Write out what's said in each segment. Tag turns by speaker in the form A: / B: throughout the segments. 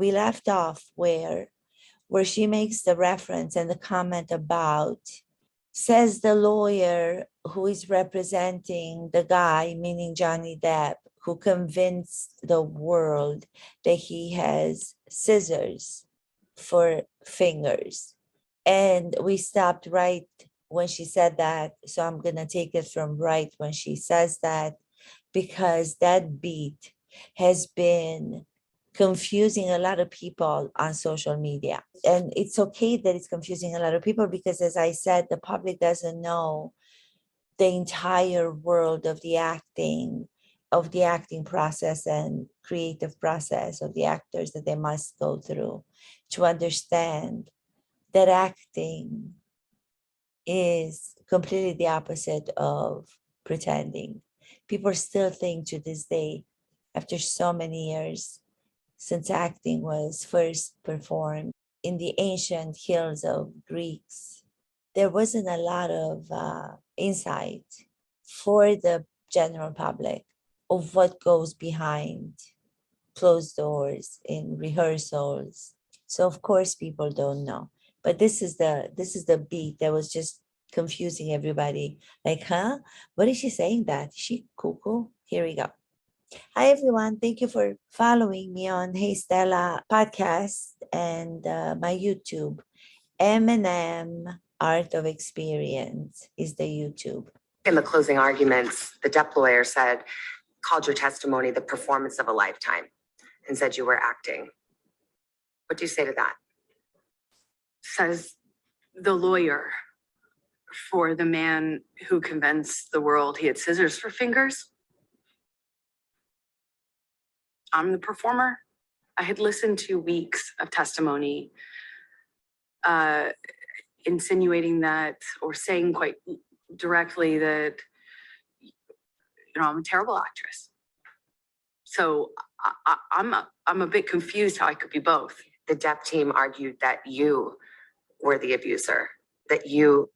A: we left off where she makes the reference and the comment about, says the lawyer who is representing the guy, meaning Johnny Depp, who convinced the world that he has scissors for fingers. And we stopped right when she said that. So I'm going to take it from right when she says that, because that beat has been confusing a lot of people on social media. And it's okay that it's confusing a lot of people because, as I said, the public doesn't know the entire world of the acting process and creative process of the actors that they must go through to understand that acting is completely the opposite of pretending. People still think to this day, after so many years since acting was first performed in the ancient hills of Greeks, there wasn't a lot of insight for the general public of what goes behind closed doors in rehearsals. So of course people don't know. But this is the beat that was just confusing everybody. Like, huh? What is she saying that? Is she cuckoo? Here we go. Hi, everyone. Thank you for following me on Hey Stella podcast and my YouTube. M Art of Experience is the YouTube.
B: In the closing arguments, the Depp lawyer called your testimony the performance of a lifetime and said you were acting. What do you say to that?
C: Says the lawyer for the man who convinced the world he had scissors for fingers. I'm the performer. I had listened to weeks of testimony insinuating that, or saying quite directly that, I'm a terrible actress. So I'm a bit confused how I could be both.
B: The Depp team argued that you were the abuser, that you...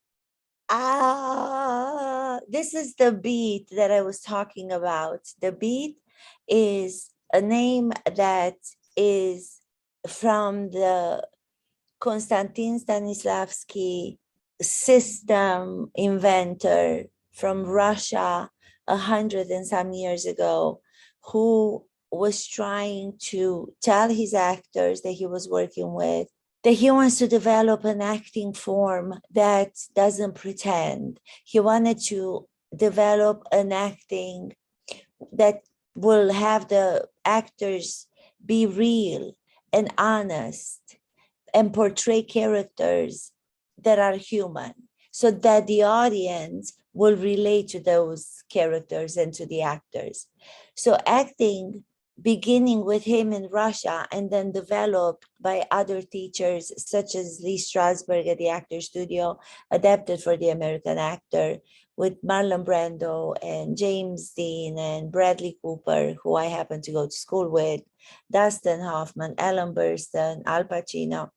A: This is the beat that I was talking about. The beat is a name that is from the Konstantin Stanislavski system inventor from Russia 100 and some years ago, who was trying to tell his actors that he was working with that he wants to develop an acting form that doesn't pretend. He wanted to develop an acting that will have the actors be real and honest and portray characters that are human, so that the audience will relate to those characters and to the actors. So acting, beginning with him in Russia and then developed by other teachers such as Lee Strasberg at the Actor Studio, adapted for the American Actor, with Marlon Brando and James Dean and Bradley Cooper, who I happen to go to school with, Dustin Hoffman, Ellen Burstyn, Al Pacino.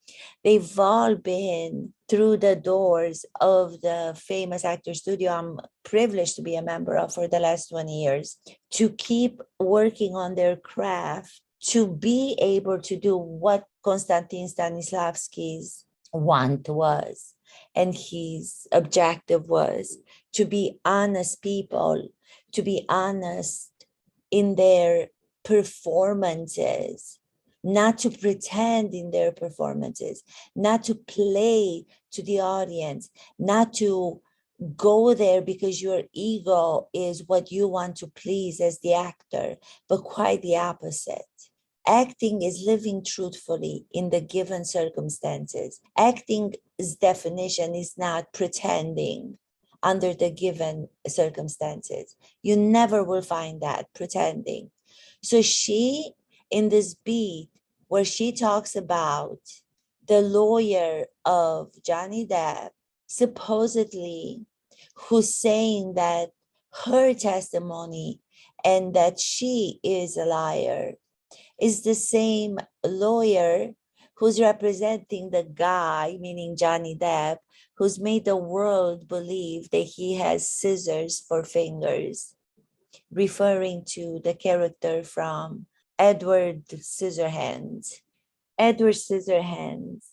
A: They've all been through the doors of the famous Actor Studio I'm privileged to be a member of for the last 20 years, to keep working on their craft, to be able to do what Konstantin Stanislavski's want was, and his objective was to be honest people, to be honest in their performances, not to pretend in their performances, not to play to the audience, not to go there because your ego is what you want to please as the actor, but quite the opposite. Acting is living truthfully in the given circumstances. Acting's definition is not pretending under the given circumstances. You never will find that pretending. So she, in this beat where she talks about the lawyer of Johnny Depp, supposedly, who's saying that her testimony and that she is a liar, is the same lawyer who's representing the guy, meaning Johnny Depp, who's made the world believe that he has scissors for fingers, referring to the character from Edward Scissorhands. Edward Scissorhands,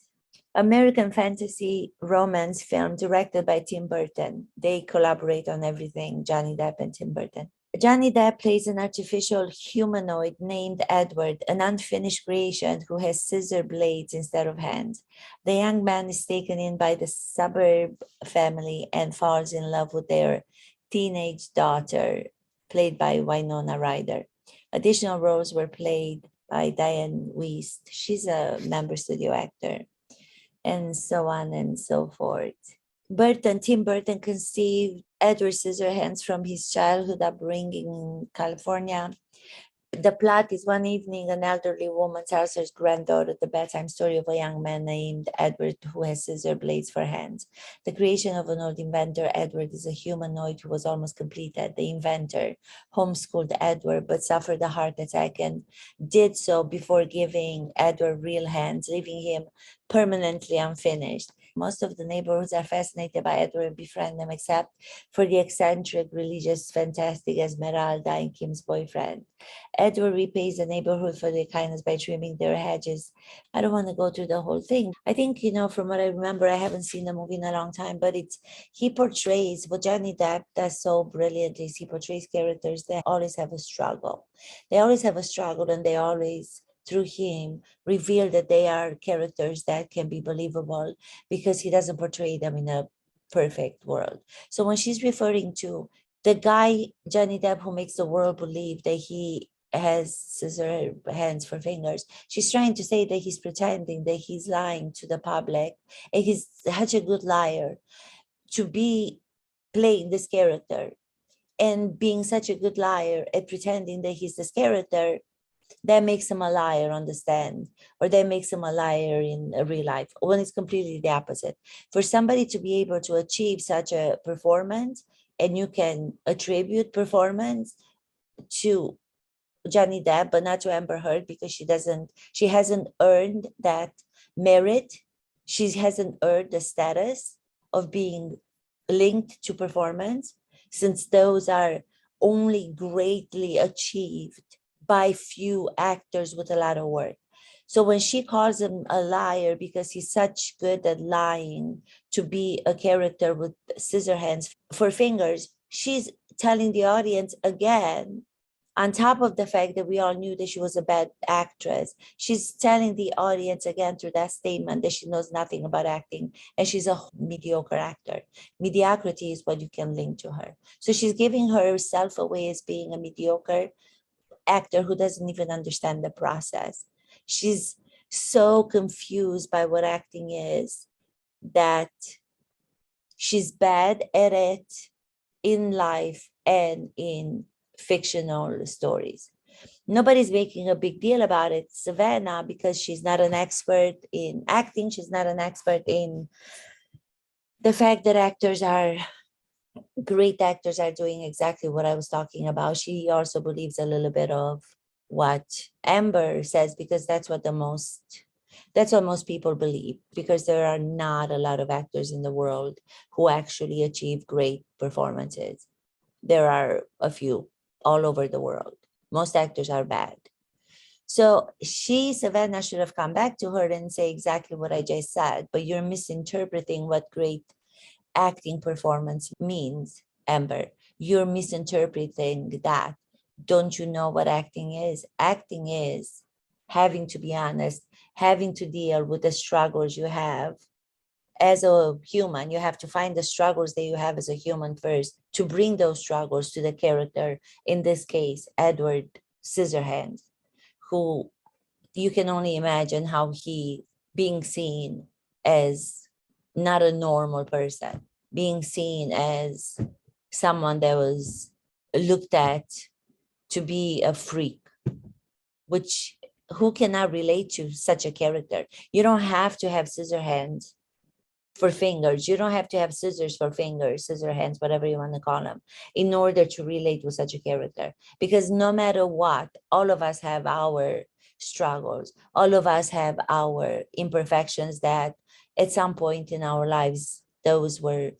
A: American fantasy romance film directed by Tim Burton. They collaborate on everything, Johnny Depp and Tim Burton. Johnny Depp plays an artificial humanoid named Edward, an unfinished creation who has scissor blades instead of hands. The young man is taken in by the suburb family and falls in love with their teenage daughter, played by Winona Ryder. Additional roles were played by Diane Wiest. She's a member studio actor, and so on and so forth. Tim Burton conceived Edward Scissorhands from his childhood upbringing in California. The plot is one evening, an elderly woman tells her granddaughter the bedtime story of a young man named Edward who has scissor blades for hands. The creation of an old inventor, Edward is a humanoid who was almost completed. The inventor homeschooled Edward but suffered a heart attack and did so before giving Edward real hands, leaving him permanently unfinished. Most of the neighborhoods are fascinated by Edward and befriend them, except for the eccentric, religious, fantastic Esmeralda and Kim's boyfriend. Edward repays the neighborhood for their kindness by trimming their hedges. I don't want to go through the whole thing. I think, from what I remember, I haven't seen the movie in a long time, but he portrays what Johnny Depp does so brilliantly. He portrays characters that always have a struggle. They always have a struggle, and they always, through him, reveal that they are characters that can be believable because he doesn't portray them in a perfect world. So when she's referring to the guy, Johnny Depp, who makes the world believe that he has scissor hands for fingers, she's trying to say that he's pretending that he's lying to the public, and he's such a good liar to be playing this character and being such a good liar at pretending that he's this character. That makes him a liar on the stand, or that makes him a liar in real life, when it's completely the opposite. For somebody to be able to achieve such a performance, and you can attribute performance to Johnny Depp, but not to Amber Heard, because she hasn't earned that merit. She hasn't earned the status of being linked to performance, since those are only greatly achieved by few actors with a lot of work. So when she calls him a liar because he's such good at lying to be a character with scissor hands for fingers, she's telling the audience again, on top of the fact that we all knew that she was a bad actress, she's telling the audience again through that statement that she knows nothing about acting and she's a mediocre actor. Mediocrity is what you can link to her. So she's giving herself away as being a mediocre actor who doesn't even understand the process. She's so confused by what acting is that she's bad at it in life and in fictional stories. Nobody's making a big deal about it, Savannah, because she's not an expert in acting. She's not an expert in the fact that great actors are doing exactly what I was talking about. She also believes a little bit of what Amber says, because that's what most people believe, because there are not a lot of actors in the world who actually achieve great performances. There are a few all over the world. Most actors are bad. So Savannah, should have come back to her and say exactly what I just said, but you're misinterpreting what great acting performance means, Amber. You're misinterpreting that. Don't you know what acting is? Acting is having to be honest, having to deal with the struggles you have as a human. You have to find the struggles that you have as a human first to bring those struggles to the character, in this case, Edward Scissorhands, who you can only imagine how he being seen as not a normal person, being seen as someone that was looked at to be a freak, which who cannot relate to such a character? You don't have to have scissor hands for fingers. You don't have to have scissors for fingers, scissor hands, whatever you want to call them, in order to relate with such a character. Because no matter what, all of us have our struggles. All of us have our imperfections that at some point in our lives, those were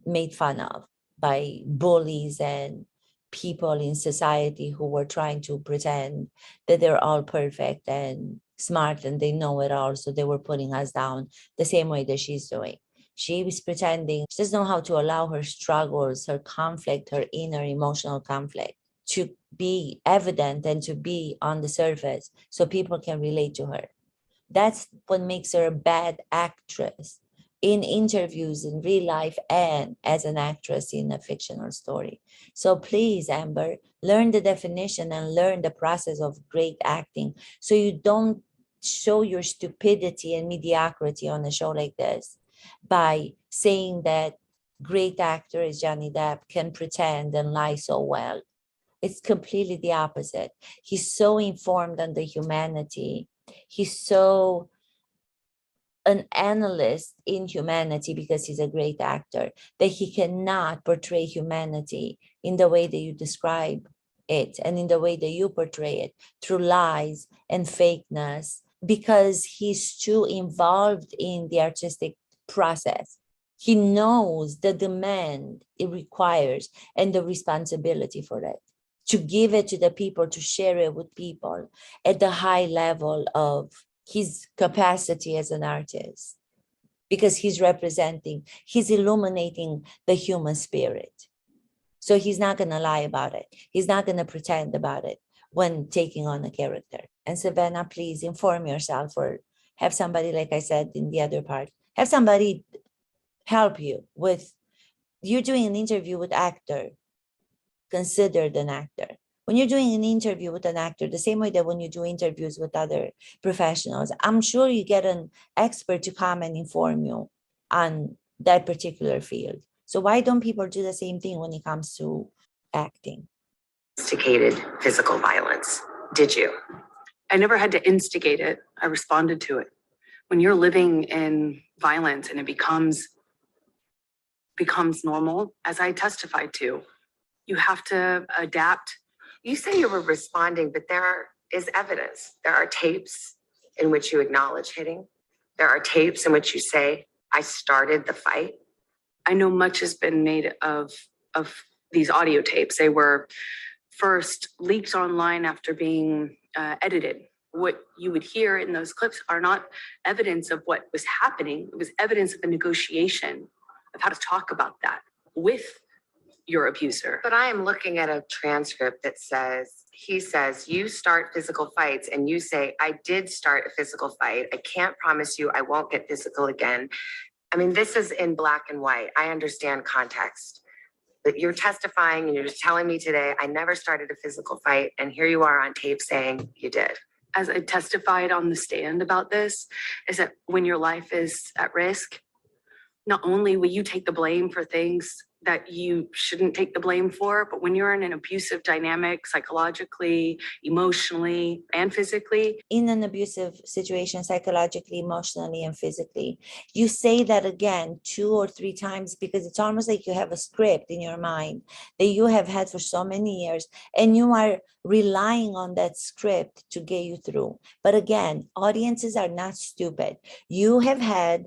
A: made fun of by bullies and people in society who were trying to pretend that they're all perfect and smart and they know it all. So they were putting us down the same way that she's doing. She was pretending she doesn't know how to allow her struggles, her conflict, her inner emotional conflict to be evident and to be on the surface so people can relate to her. That's what makes her a bad actress in interviews in real life and as an actress in a fictional story. So please, Amber, learn the definition and learn the process of great acting so you don't show your stupidity and mediocrity on a show like this by saying that great actor is Johnny Depp can pretend and lie so well. It's completely the opposite. He's so informed on the humanity. He's so an analyst in humanity because he's a great actor that he cannot portray humanity in the way that you describe it and in the way that you portray it through lies and fakeness because he's too involved in the artistic process. He knows the demand it requires and the responsibility for it, to give it to the people, to share it with people at the high level of his capacity as an artist, because he's illuminating the human spirit. So he's not going to lie about it. He's not going to pretend about it when taking on a character. And Savannah, please inform yourself or have somebody, like I said in the other part, have somebody help you with, you're doing an interview with actor, considered an actor. When you're doing an interview with an actor, the same way that when you do interviews with other professionals, I'm sure you get an expert to come and inform you on that particular field. So why don't people do the same thing when it comes to acting?
B: Instigated physical violence. Did you?
C: I never had to instigate it. I responded to it. When you're living in violence and it becomes normal, as I testified to, you have to adapt.
B: You say you were responding, but there is evidence. There are tapes in which you acknowledge hitting. There are tapes in which you say, I started the fight.
C: I know much has been made of these audio tapes. They were first leaked online after being edited. What you would hear in those clips are not evidence of what was happening. It was evidence of a negotiation of how to talk about that with your abuser.
B: But I am looking at a transcript that says, he says, you start physical fights, and you say, I did start a physical fight. I can't promise you I won't get physical again. I mean, this is in black and white. I understand context. But you're testifying and you're just telling me today, I never started a physical fight. And here you are on tape saying you did.
C: As I testified on the stand about this, is that when your life is at risk, not only will you take the blame for things that you shouldn't take the blame for, but when you're in an abusive dynamic, psychologically, emotionally, and physically.
A: In an abusive situation, psychologically, emotionally, and physically, you say that again 2 or 3 times because it's almost like you have a script in your mind that you have had for so many years, and you are relying on that script to get you through. But again, audiences are not stupid. You have had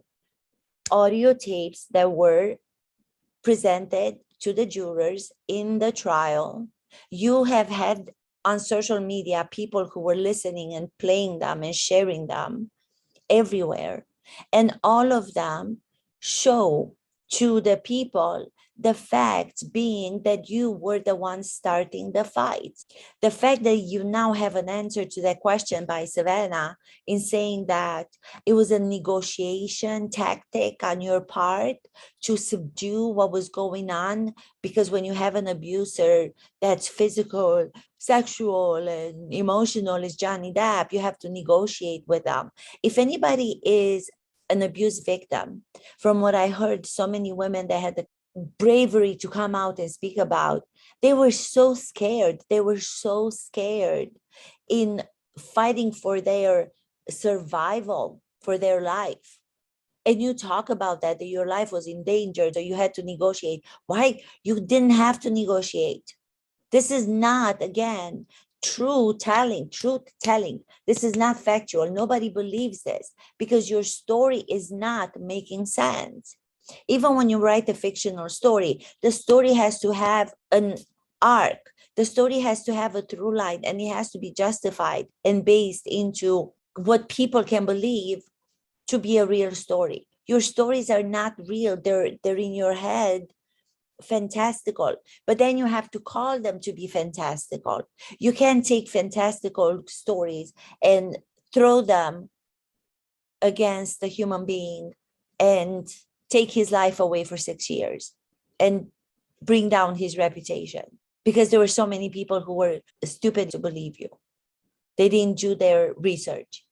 A: audio tapes that were presented to the jurors in the trial. You have had on social media people who were listening and playing them and sharing them everywhere. And all of them show to the people the fact being that you were the one starting the fight. The fact that you now have an answer to that question by Savannah in saying that it was a negotiation tactic on your part to subdue what was going on, because when you have an abuser that's physical, sexual, and emotional as Johnny Depp, you have to negotiate with them. If anybody is an abuse victim, from what I heard, so many women that had the bravery to come out and speak about, they were so scared. They were so scared in fighting for their survival, for their life. And you talk about that your life was endangered or you had to negotiate. Why? You didn't have to negotiate. This is not, again, truth telling. This is not factual. Nobody believes this because your story is not making sense. Even when you write a fictional story, the story has to have an arc. The story has to have a through line, and it has to be justified and based into what people can believe to be a real story. Your stories are not real. They're in your head, fantastical, but then you have to call them to be fantastical. You can't take fantastical stories and throw them against the human being and take his life away for 6 years and bring down his reputation, because there were so many people who were stupid to believe you. They didn't do their research.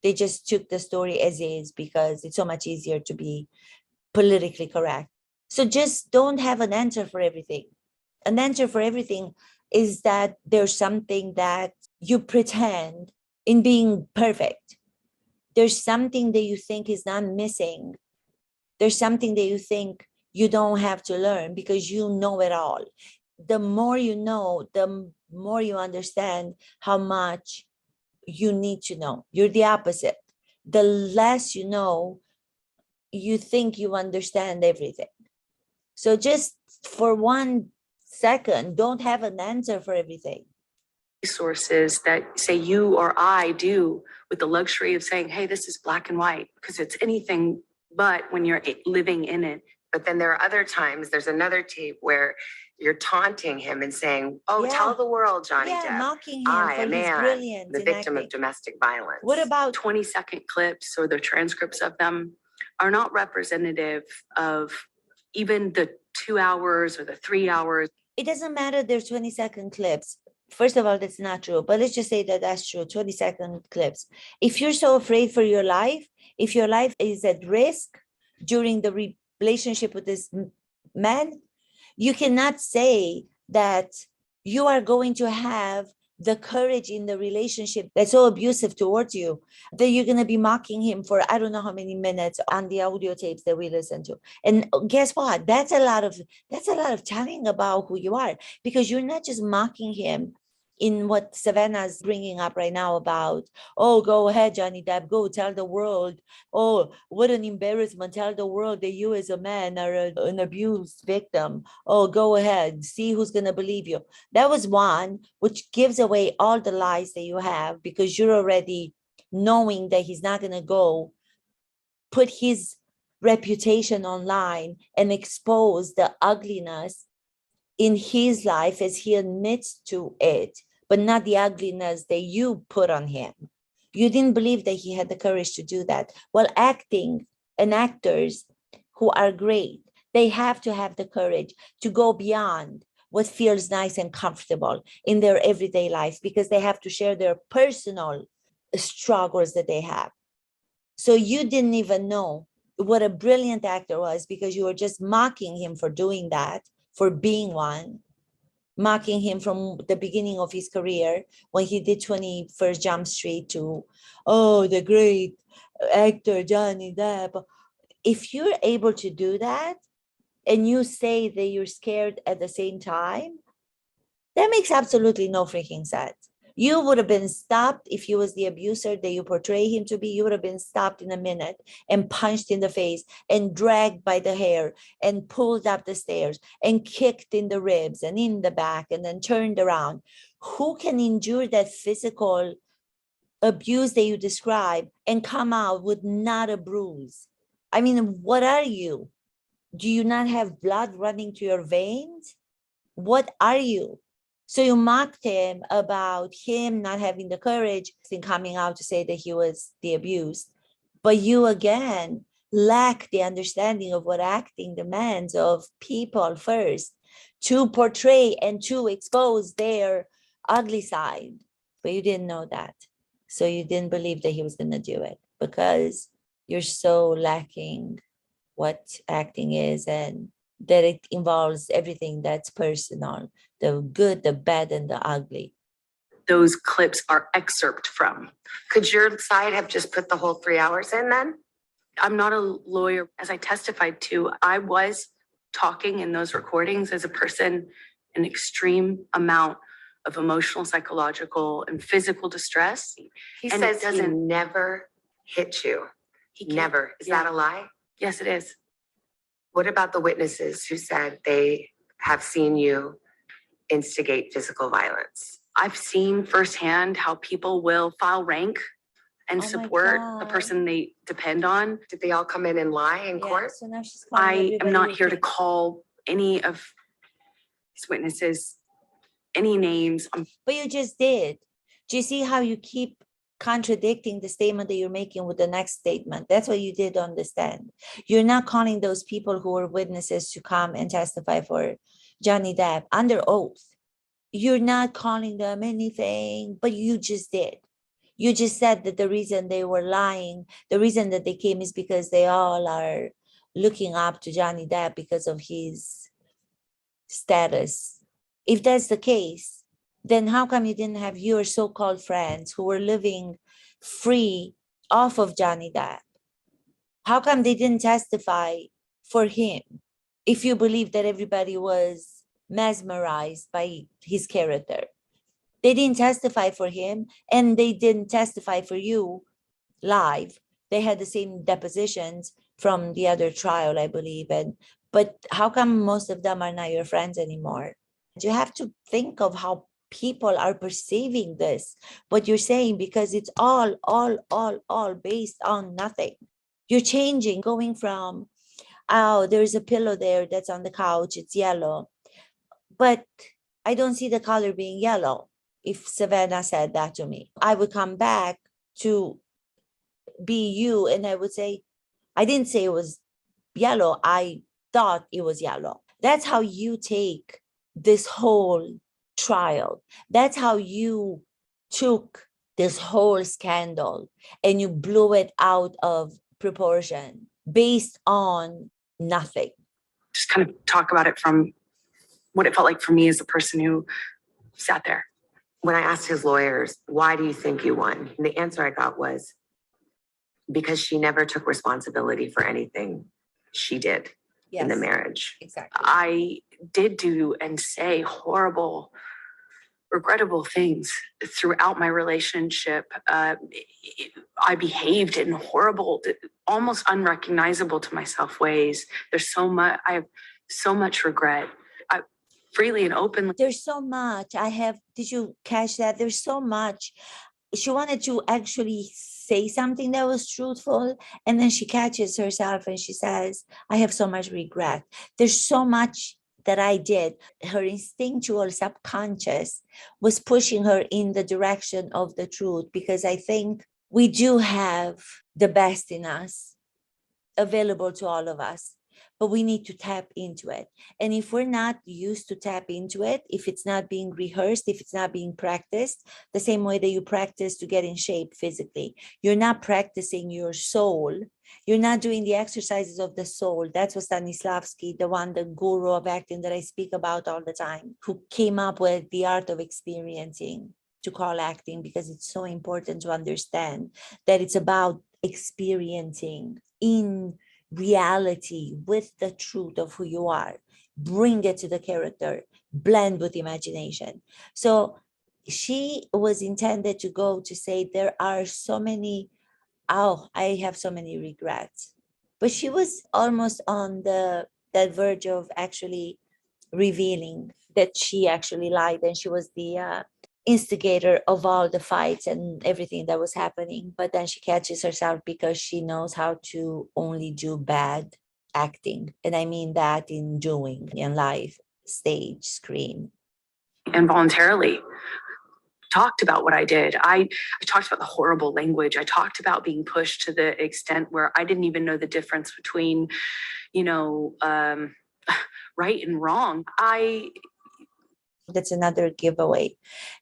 A: They just took the story as is because it's so much easier to be politically correct. So just don't have an answer for everything. An answer for everything is that there's something that you pretend in being perfect. There's something that you think is not missing. There's something that you think you don't have to learn because you know it all. The more you know, the more you understand how much you need to know. You're the opposite. The less you know, you think you understand everything. So just for 1 second, don't have an answer for everything.
C: Resources that say you or I do with the luxury of saying, hey, this is black and white, because it's anything but when you're living in it.
B: But then there are other times, there's another tape where you're taunting him and saying, oh,
A: Yeah.
B: tell the world, Johnny Depp,
A: mocking him
B: I,
A: for
B: a
A: his
B: man,
A: brilliance
B: the
A: in
B: victim
A: acting.
B: of domestic violence.
A: What about
C: 20-second clips or the transcripts of them are not representative of even the 2 hours or the 3 hours.
A: It doesn't matter, there's 20-second clips. First of all, that's not true, but let's just say that that's true, 20-second clips. If you're so afraid for your life, if your life is at risk during the relationship with this man, you cannot say that you are going to have the courage in the relationship that's so abusive towards you that you're going to be mocking him for I don't know how many minutes on the audio tapes that we listen to. And guess what? That's a lot of telling about who you are, because you're not just mocking him in what Savannah's bringing up right now about, oh, go ahead, Johnny Depp, go tell the world. Oh, what an embarrassment. Tell the world that you as a man are an abused victim. Oh, go ahead. See who's going to believe you. That was one, which gives away all the lies that you have, because you're already knowing that he's not going to go put his reputation online and expose the ugliness in his life as he admits to it, but not the ugliness that you put on him. You didn't believe that he had the courage to do that. Well, acting and actors who are great, they have to have the courage to go beyond what feels nice and comfortable in their everyday life, because they have to share their personal struggles that they have. So you didn't even know what a brilliant actor was because you were just mocking him for doing that, for being one, mocking him from the beginning of his career when he did 21st Jump Street to, oh, the great actor Johnny Depp. If you're able to do that and you say that you're scared at the same time, that makes absolutely no freaking sense. You would have been stopped if you was the abuser that you portray him to be. You would have been stopped in a minute and punched in the face and dragged by the hair and pulled up the stairs and kicked in the ribs and in the back and then turned around. Who can endure that physical abuse that you describe and come out with not a bruise? I mean, what are you? Do you not have blood running to your veins? What are you? So you mocked him about him not having the courage in coming out to say that he was the abused. But you again lack the understanding of what acting demands of people first, to portray and to expose their ugly side. But you didn't know that. So you didn't believe that he was going to do it because you're so lacking what acting is, and that it involves everything that's personal, the good, the bad, and the ugly.
C: Those clips are excerpt from.
B: Could your side have just put the whole 3 hours in then?
C: I'm not a lawyer. As I testified to, I was talking in those recordings as a person in extreme amount of emotional, psychological, and physical distress.
B: He
C: And
B: says
C: it
B: he
C: doesn't-
B: never hit you.
C: He can't-
B: Never. Is
C: Yeah.
B: that a lie?
C: Yes, it is.
B: What about the witnesses who said they have seen you instigate physical violence?
C: I've seen firsthand how people will file rank and
A: Oh my
C: support the
A: God.
C: person they depend on.
B: Did they all come in and lie in
A: Yeah,
B: court?
A: so now she's calling
C: I am
A: everybody
C: not
A: who
C: here to
A: came.
C: call any of these witnesses any names.
A: But you just did. Do you see how you keep contradicting the statement that you're making with the next statement? That's what you did on the stand. You're not calling those people who were witnesses to come and testify for Johnny Depp under oath. You're not calling them anything, but you just did. You just said that the reason they were lying, the reason that they came is because they all are looking up to Johnny Depp because of his status. If that's the case, then how come you didn't have your so-called friends who were living free off of Johnny Depp? How come they didn't testify for him if you believe that everybody was mesmerized by his character? They didn't testify for him and they didn't testify for you live. They had the same depositions from the other trial, I believe. But how come most of them are not your friends anymore? You have to think of how people are perceiving this, what you're saying, because it's all based on nothing. You're changing, going from, oh, there's a pillow there that's on the couch, it's yellow. But I don't see the color being yellow. If Savannah said that to me, I would come back to be you and I would say, I didn't say it was yellow. I thought it was yellow. That's how you take this whole trial. That's how you took this whole scandal and you blew it out of proportion based on nothing.
C: Just kind of talk about it from what it felt like for me as the person who sat there.
B: When I asked his lawyers, why do you think you won? And the answer I got was because she never took responsibility for anything she did in the marriage.
A: Exactly.
C: I did do and say horrible, regrettable things throughout my relationship. I behaved in horrible, almost unrecognizable to myself ways. There's so much, I have so much regret. I freely and openly.
A: There's so much. Did you catch that? There's so much. She wanted to actually say something that was truthful, and then she catches herself and she says, I have so much regret. There's so much that I did. Her instinctual subconscious was pushing her in the direction of the truth, because I think we do have the best in us available to all of us, but we need to tap into it. And if we're not used to tap into it, if it's not being rehearsed, if it's not being practiced, the same way that you practice to get in shape physically, you're not practicing your soul. You're not doing the exercises of the soul. That's what Stanislavski, the guru of acting that I speak about all the time, who came up with the art of experiencing, to call acting, because it's so important to understand that it's about experiencing in reality with the truth of who you are. Bring it to the character, blend with imagination. So she was intended to go to say, there are so many, I have so many regrets. But she was almost on that verge of actually revealing that she actually lied, and she was the instigator of all the fights and everything that was happening. But then she catches herself because she knows how to only do bad acting. And I mean that in doing, in life, stage, screen.
C: Involuntarily talked about what I did. I talked about the horrible language. I talked about being pushed to the extent where I didn't even know the difference between, right and wrong.
A: That's another giveaway.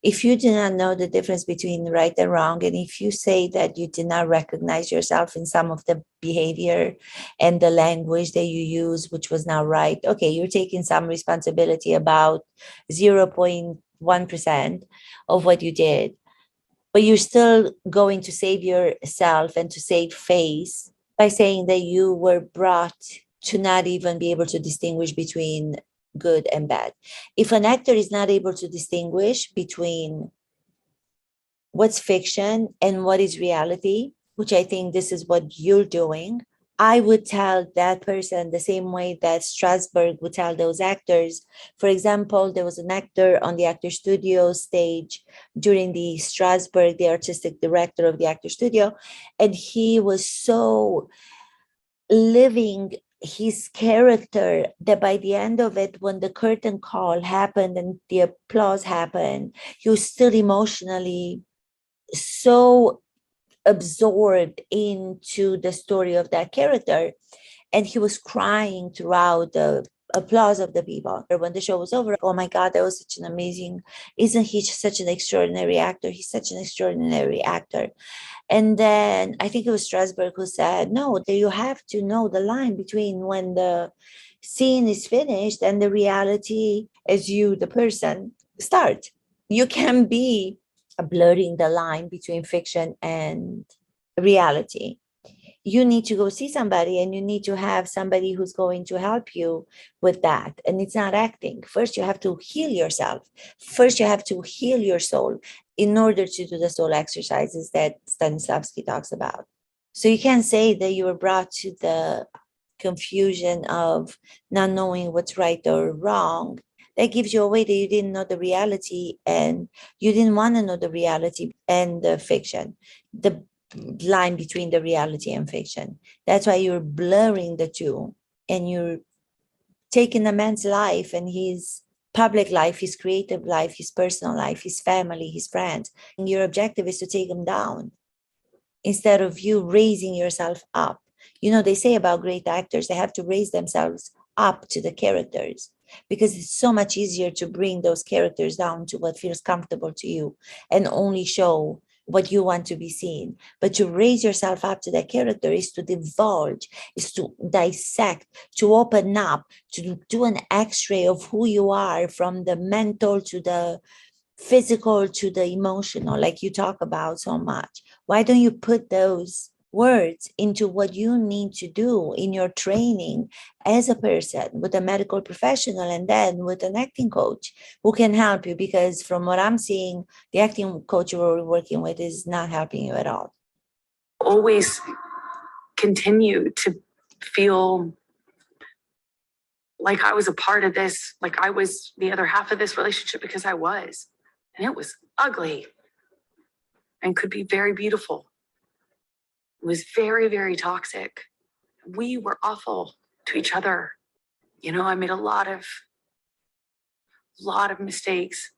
A: If you do not know the difference between right and wrong, and if you say that you did not recognize yourself in some of the behavior and the language that you use, which was not right, okay, you're taking some responsibility about 0.1% of what you did, but you're still going to save yourself and to save face by saying that you were brought to not even be able to distinguish between good and bad. If an actor is not able to distinguish between what's fiction and what is reality, which I think this is what you're doing, I would tell that person the same way that Strasberg would tell those actors. For example, there was an actor on the actor studio stage during the Strasberg, the artistic director of the actor studio, and he was so living his character that by the end of it, when the curtain call happened and the applause happened, he was still emotionally so absorbed into the story of that character, and he was crying throughout the applause of the people. When the show was over, oh my God, that was such an amazing, isn't he such an extraordinary actor? He's such an extraordinary actor. And then I think it was Strasberg who said, no, you have to know the line between when the scene is finished and the reality as you, the person, start. You can be blurring the line between fiction and reality. You need to go see somebody, and you need to have somebody who's going to help you with that. And it's not acting. First, you have to heal yourself. First, you have to heal your soul in order to do the soul exercises that Stanislavski talks about. So you can't say that you were brought to the confusion of not knowing what's right or wrong. That gives you away that you didn't know the reality and you didn't want to know the reality and the fiction, the line between the reality and fiction. That's why you're blurring the two, and you're taking a man's life and his public life, his creative life, his personal life, his family, his friends. And your objective is to take him down instead of you raising yourself up. You know, they say about great actors, they have to raise themselves up to the characters because it's so much easier to bring those characters down to what feels comfortable to you and only show what you want to be seen. But to raise yourself up to that character is to divulge, is to dissect, to open up, to do an x-ray of who you are from the mental to the physical to the emotional, like you talk about so much. Why don't you put those words into what you need to do in your training as a person with a medical professional and then with an acting coach who can help you? Because from what I'm seeing, the acting coach you're working with is not helping you at all.
C: Always continue to feel like I was a part of this, like I was the other half of this relationship, because I was. And it was ugly and could be very beautiful. It was very, very toxic. We were awful to each other. You know, I made a lot of mistakes.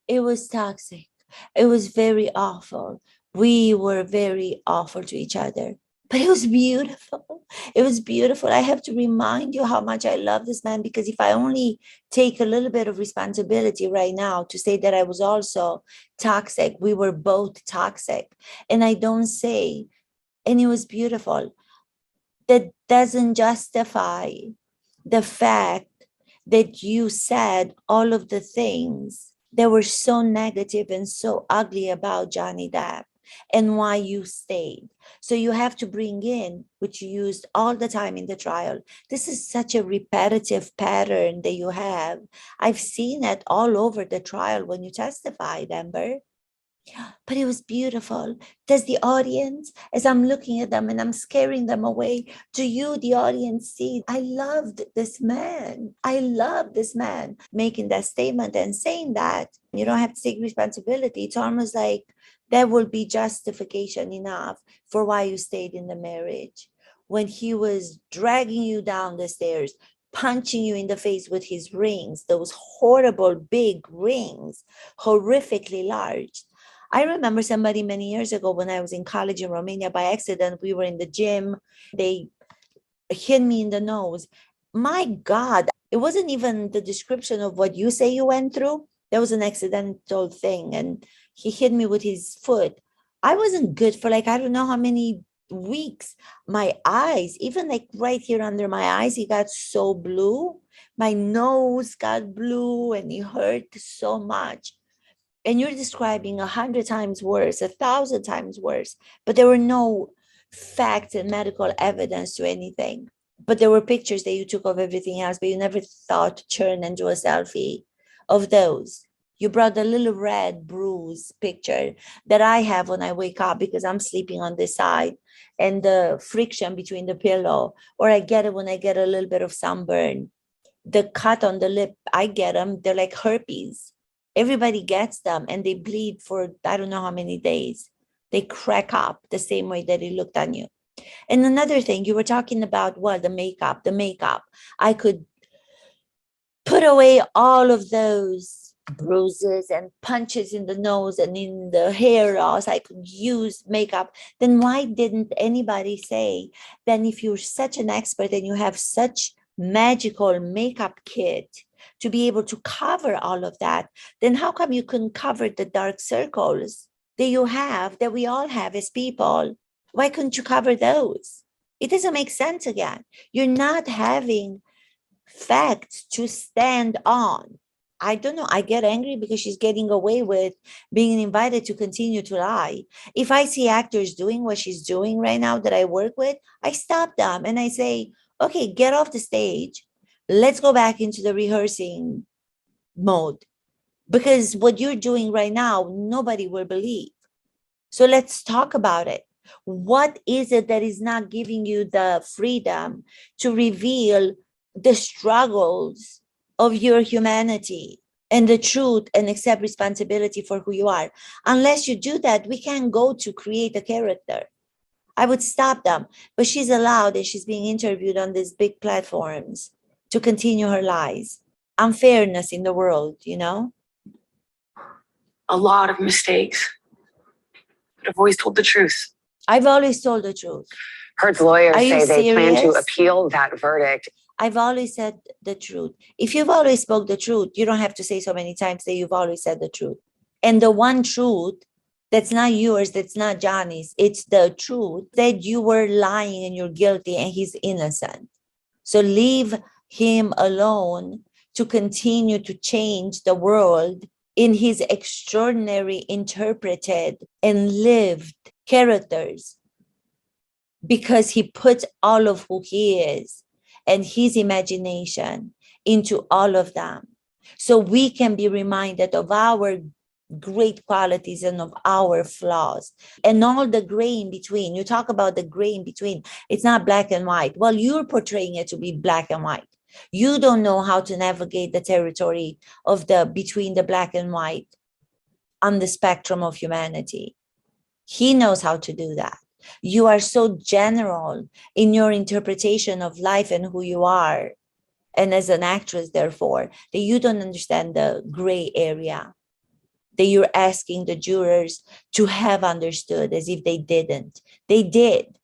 A: It was toxic. It was very awful. We were very awful to each other. But it was beautiful. It was beautiful. I have to remind you how much I love this man, because if I only take a little bit of responsibility right now to say that I was also toxic, we were both toxic, and I don't say, and it was beautiful, that doesn't justify the fact that you said all of the things that were so negative and so ugly about Johnny Depp and why you stayed. So you have to bring in, which you used all the time in the trial. This is such a repetitive pattern that you have. I've seen it all over the trial when you testified, Amber. But it was beautiful. Does the audience, as I'm looking at them and I'm scaring them away, do you, the audience, see? I loved this man. I love this man making that statement and saying that. You don't have to take responsibility. It's almost like that will be justification enough for why you stayed in the marriage. When he was dragging you down the stairs, punching you in the face with his rings, those horrible big rings, horrifically large. I remember somebody many years ago when I was in college in Romania, by accident, we were in the gym. They hit me in the nose. My God, it wasn't even the description of what you say you went through. That was an accidental thing. And he hit me with his foot. I wasn't good for like, I don't know how many weeks. My eyes, even like right here under my eyes, it got so blue. My nose got blue and it hurt so much. And you're describing 100 times worse, 1,000 times worse, but there were no facts and medical evidence to anything. But there were pictures that you took of everything else, but you never thought to turn and do a selfie of those. You brought the little red bruise picture that I have when I wake up because I'm sleeping on this side, and the friction between the pillow, or I get it when I get a little bit of sunburn. The cut on the lip, I get them. They're like herpes. Everybody gets them and they bleed for I don't know how many days. They crack up the same way that it looked on you. And another thing, you were talking about what? The makeup. I could put away all of those bruises and punches in the nose and in the hair loss. I could use makeup. Then why didn't anybody say, then if you're such an expert and you have such magical makeup kit to be able to cover all of that, then how come you couldn't cover the dark circles that you have, that we all have as people? Why couldn't you cover those? It doesn't make sense again. You're not having facts to stand on. I don't know. I get angry because she's getting away with being invited to continue to lie. If I see actors doing what she's doing right now that I work with, I stop them and I say, okay, get off the stage. Let's go back into the rehearsing mode. Because what you're doing right now, nobody will believe. So let's talk about it. What is it that is not giving you the freedom to reveal the struggles of your humanity and the truth and accept responsibility for who you are? Unless you do that, we can't go to create a character. I would stop them, but she's allowed and she's being interviewed on these big platforms to continue her lies. Unfairness in the world, you know?
C: A lot of mistakes, but I've always told the truth.
A: I've always told the truth.
B: Hurd's lawyers
A: Are you
B: say they plan to
A: serious?
B: appeal that verdict.
A: I've always said the truth. If you've always spoke the truth, you don't have to say so many times that you've always said the truth. And the one truth that's not yours, that's not Johnny's, it's the truth that you were lying and you're guilty and he's innocent. So leave him alone to continue to change the world in his extraordinary interpreted and lived characters, because he puts all of who he is and his imagination into all of them. So we can be reminded of our great qualities and of our flaws and all the gray in between. You talk about the gray in between. It's not black and white. Well, you're portraying it to be black and white. You don't know how to navigate the territory of the between the black and white on the spectrum of humanity. He knows how to do that. You are so general in your interpretation of life and who you are, and as an actress, therefore, that you don't understand the gray area that you're asking the jurors to have understood as if they didn't. They did.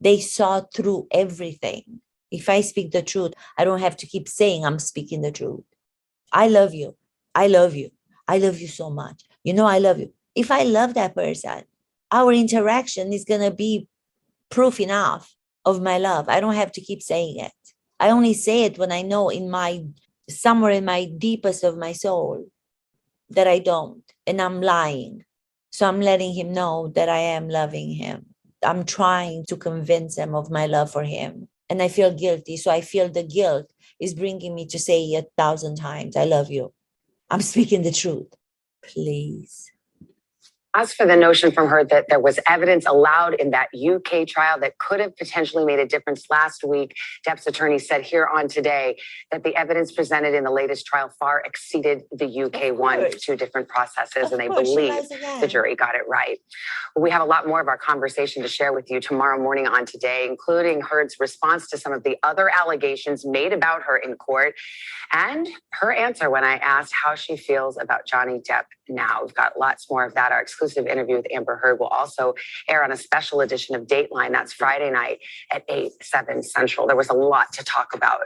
A: They saw through everything. If I speak the truth, I don't have to keep saying I'm speaking the truth. I love you. I love you. I love you so much. You know, I love you. If I love that person, our interaction is going to be proof enough of my love. I don't have to keep saying it. I only say it when I know somewhere in my deepest of my soul that I don't, and I'm lying. So I'm letting him know that I am loving him. I'm trying to convince him of my love for him. And I feel guilty. So I feel the guilt is bringing me to say 1,000 times, I love you. I'm speaking the truth. Please.
B: As for the notion from her that there was evidence allowed in that UK trial that could have potentially made a difference last week, Depp's attorney said here on Today that the evidence presented in the latest trial far exceeded the UK one, 2 different processes, and they believe the jury got it right. We have a lot more of our conversation to share with you tomorrow morning on Today, including Heard's response to some of the other allegations made about her in court and her answer when I asked how she feels about Johnny Depp now. We've got lots more of that. Our exclusive interview with Amber Heard will also air on a special edition of Dateline. That's Friday night at 8/7 Central. There was a lot to talk about.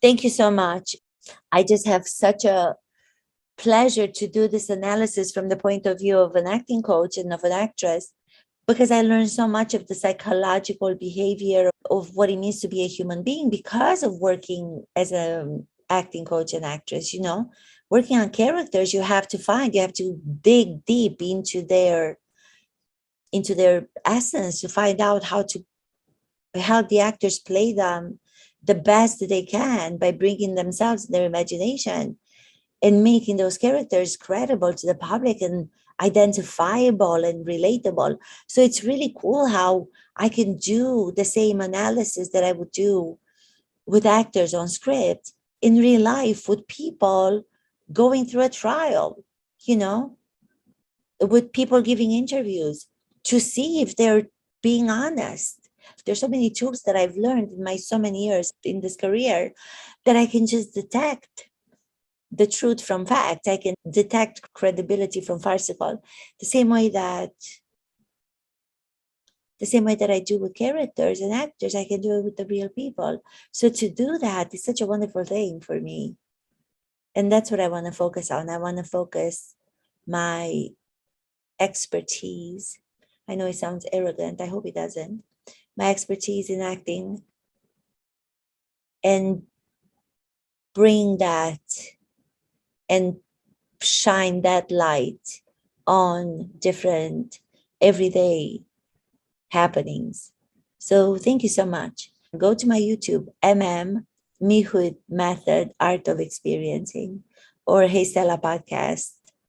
A: Thank you so much. I just have such a pleasure to do this analysis from the point of view of an acting coach and of an actress, because I learned so much of the psychological behavior of what it means to be a human being because of working as an acting coach and actress. You know, working on characters, you have to dig deep into their essence to find out how to help the actors play them the best they can by bringing themselves, their imagination, and making those characters credible to the public and identifiable and relatable. So it's really cool how I can do the same analysis that I would do with actors on script in real life with people going through a trial, you know, with people giving interviews to see if they're being honest. There's so many tools that I've learned in my so many years in this career that I can just detect the truth from fact. I can detect credibility from farcical, the same way that I do with characters and actors, I can do it with the real people. So to do that is such a wonderful thing for me. And that's what I want to focus on. I want to focus my expertise. I know it sounds arrogant. I hope it doesn't. My expertise in acting and bring that and shine that light on different everyday happenings. So thank you so much. Go to my YouTube, Mihut Method, Art of Experiencing, or Hey Stella Podcast.